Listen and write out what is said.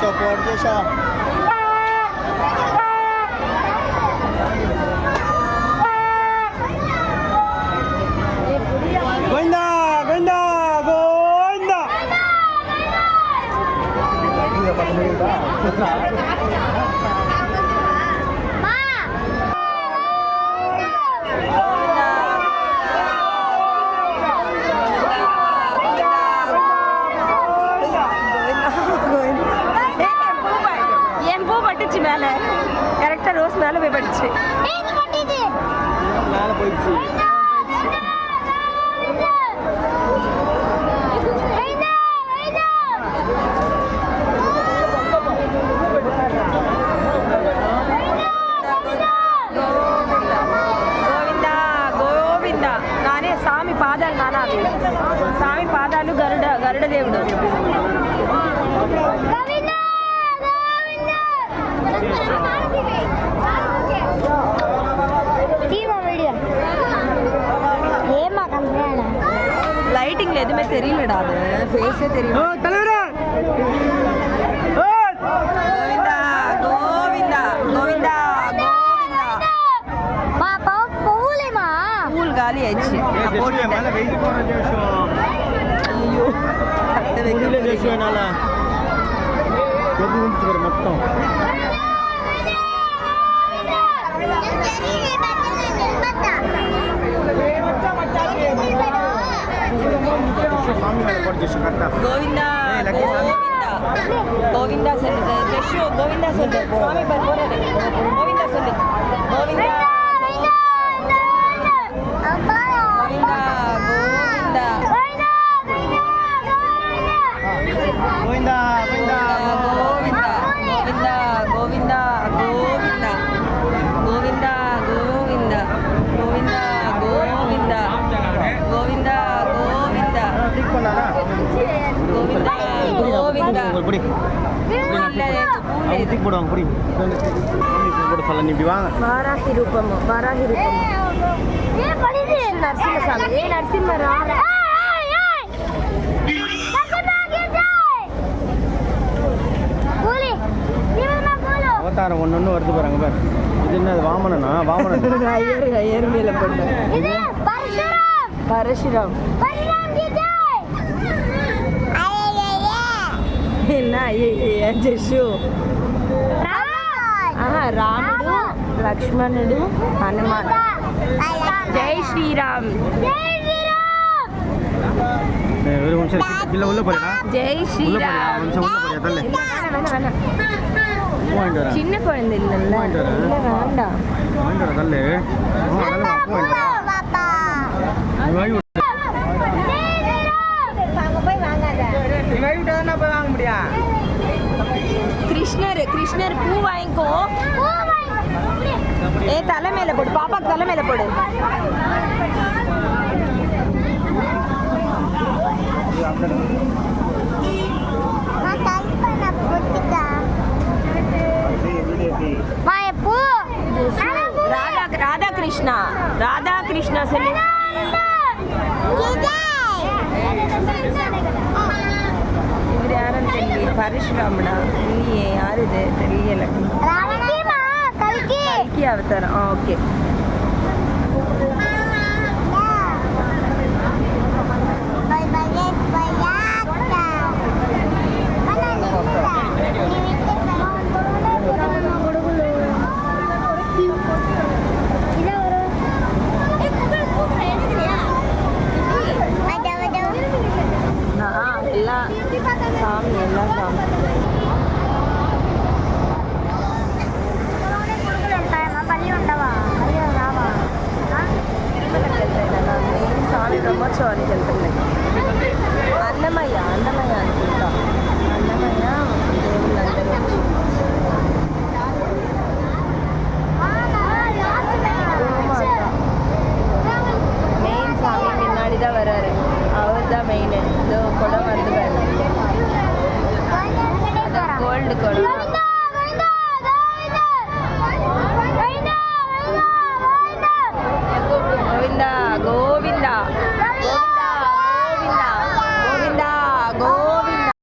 చేసా గోవిందా గోవిందా గోవిందా மேல கரெக்டா ரோஸ் மேல போய் பட்டுச்சு மேல போயிடுச்சு గోవిందా గోవిందా నానే స్వామి పాదాలు నానాలి స్వామి పాదాలు గరుడ దేవుడు லைட்டிங்ல எதுவுமே தெரியலடா அது ஃபேஸே தெரியல தலைவரே கோவிந்தா கோவிந்தா கோவிந்தா கோவிந்தா பாப்பா போலேமா பூல் காலி ஆயிடுச்சு போட்டு மேல வெயிட் போற ஜெஷம் ஐயோ கட்ட வைக்க ஜெஷம்னால எது வந்துச்சு மொத்தம் கோவிந்தா கோவிந்தா கோவிந்தா சொல்லு ஜெஷு கோவிந்தா சொல்லு சுவாமி பார் போறாரு கோவிந்தா சொல்லு கோவிந்தா கோவிந்தா கோவிந்தா கோவிந்தா கோவிந்தா கோவிந்தா கோவிந்தா கோவிந்தா கோவிந்தா கோவிந்தா கோவிந்தா கோவிந்தா கோவிந்தா கோவிந்தா டிக் பண்ணானா கோவிந்தா கோவிந்தா புடி டிக் போடுவாங்க புடி போட சொல்ல நீ இப்படி வாங்க வாராகி ரூபம் ஏ படிது நரசிம்மசாமி ஏ நரசிம்மரா அவதாரம் ஒன்னொன்னு வருது பாருங்க பாரு இது என்ன வாமனனா வாமனன் ஐயர் மேல போட்ட இது பரசுராம் என்ன ஐய ஜெஷு రాముడు లక్ష్మణుడు హనుమాన్ జై శ్రీరామ్ ஒரு நிமிஷம் இல்ல உள்ள போறா జై శ్రీరామ్ சின்ன குழந்தை இல்லல்ல வேண்டாம் தள்ளு வாங்க முடியும் கிருஷ்ணர் பூ வாங்கிக்கோ ஏ தலை மேல போடு பாப்பாக்கு தலை மேல போடு ராதா கிருஷ்ணா சொல்லு இவர் யாரும் தெரியல பரசுராமடா இல்லையே யாரு இது தெரியல கல்கி அவதாரம் ஓகே சாமி எல்லாம் சாமி సామి బ్రహ్మోత్సవానికి వెళ్తున్నాయి అన్నమయ్య అనుకుంటా అన్నమయ్య దేవుళ్ళందరూ மெயின் சாமி முன்னாடி தான் வராரு அவர் தான் மெயின் இதோ குடம் வந்து கோல்டு குடம்